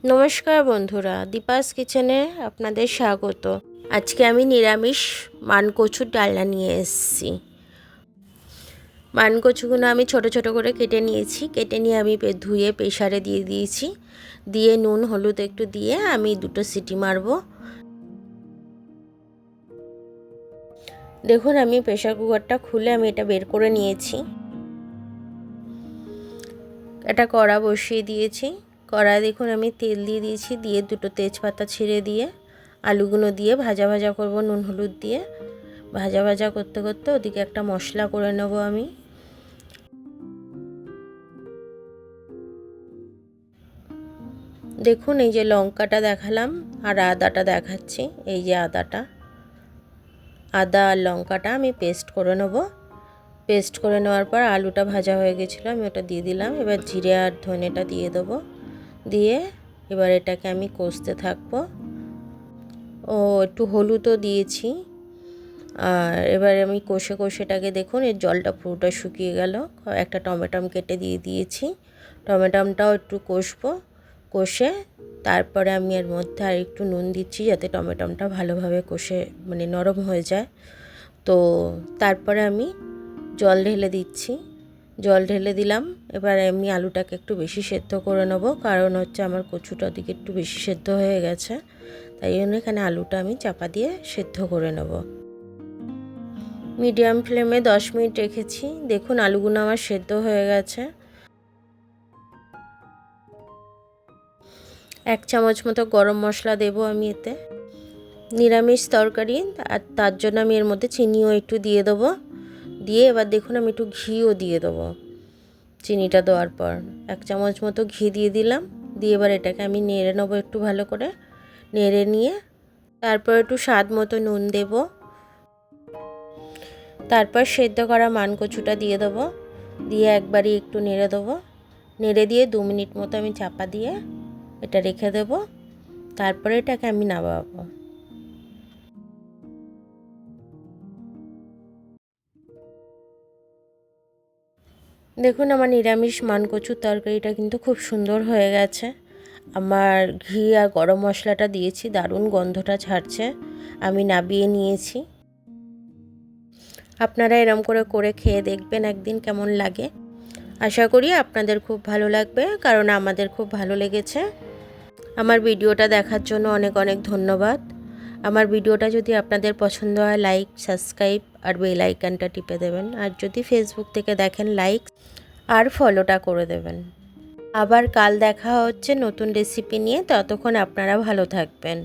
নমস্কার বন্ধুরা, দীপাস কিচেনে আপনাদের স্বাগত। আজকে আমি নিরামিষ মানকচুর ডালনা নিয়ে এসেছি। মানকচুগুলো আমি ছোট ছোট করে কেটে নিয়েছি। কেটে নিয়ে আমি ধুয়ে প্রেসারে দিয়ে দিয়েছি। দিয়ে নুন হলুদ একটু দিয়ে আমি 2টো সিটি মারবো। দেখুন, আমি প্রেসার কুকারটা খুলে আমি এটা বের করে নিয়েছি। একটা কড়া বসিয়ে দিয়েছি। কড়ায় দেখুন আমি তেল দিয়ে দিয়েছি। দিয়ে 2টো তেজপাতা ছিঁড়ে দিয়ে আলুগুলো দিয়ে ভাজা ভাজা করব নুন হলুদ দিয়ে। ভাজা ভাজা করতে করতে ওদিকে একটা মশলা করে নেব আমি। দেখুন, এই যে লঙ্কাটা দেখালাম আর আদাটা দেখাচ্ছি। এই যে আদা আর লঙ্কাটা আমি পেস্ট করে নেব। পেস্ট করে নেওয়ার পর আলুটা ভাজা হয়ে গেছিলো, আমি ওটা দিয়ে দিলাম। এবার জিরে আর ধনেটা দিয়ে দেবো। দিয়ে এবার এটাকে আমি কষতে থাকবো। একটু হলুদও দিয়েছি। আর এবার আমি কষে এটাকে দেখুন এর জলটা পুরোটা শুকিয়ে গেল। একটা টমেটো কেটে দিয়ে দিয়েছি। টমেটোটাও একটু কষে তারপরে আমি এর মধ্যে আর একটু নুন দিচ্ছি যাতে টমেটোটা ভালোভাবে কষে নরম হয়ে যায়। তো তারপরে আমি জল ঢেলে দিচ্ছি। জল ঢেলে দিলাম। এবার আমি আলুটাকে একটু বেশি সেদ্ধ করে নেব, কারণ হচ্ছে আমার কচুটা ওদিকে একটু বেশি সেদ্ধ হয়ে গেছে। তাই জন্য এখানে আলুটা আমি চাপা দিয়ে সেদ্ধ করে নেব। মিডিয়াম ফ্লেমে 10 মিনিট রেখেছি। দেখুন আলুগুলো আমার সেদ্ধ হয়ে গেছে। 1 চামচ মতো গরম মশলা দেব আমি এতে। নিরামিষ তরকারি, আর তার জন্য আমি এর মধ্যে চিনিও একটু দিয়ে দেবো। দিয়ে এবার দেখুন আমি একটু ঘিও দিয়ে দেবো। চিনিটা দেওয়ার পর 1 চামচ মতো ঘি দিয়ে দিলাম। দিয়ে এবার এটাকে আমি নেড়ে নেবো একটু ভালো করে। নেড়ে নিয়ে তারপর একটু স্বাদ মতো নুন দেব। তারপর সেদ্ধ করা মানকচুটা দিয়ে দেবো। দিয়ে একবারই একটু নেড়ে দেবো। নেড়ে দিয়ে 2 মিনিট মতো আমি চাপা দিয়ে এটা রেখে দেব। তারপরে এটাকে আমি নামাবো। দেখুন আমার নিরামিষ মানকচুর তরকারিটা কিন্তু খুব সুন্দর হয়ে গেছে। আমার ঘি আর গরম মশলাটা দিয়েছি, দারুণ গন্ধটা ছাড়ছে। আমি নামিয়ে নিয়েছি। আপনারা এরম করে খেয়ে দেখবেন একদিন কেমন লাগে। আশা করি আপনাদের খুব ভালো লাগবে, কারণ আমাদের খুব ভালো লেগেছে। আমার ভিডিওটা দেখার জন্য অনেক অনেক ধন্যবাদ। আমার ভিডিওটা যদি আপনাদের পছন্দ হয় লাইক, সাবস্ক্রাইব আর বেল আইকনটা টিপে দেবেন। আর যদি ফেসবুক থেকে দেখেন লাইক আর ফলোটা করে দেবেন। আবার কাল দেখা হচ্ছে নতুন রেসিপি নিয়ে। ততক্ষণ আপনারা ভালো থাকবেন।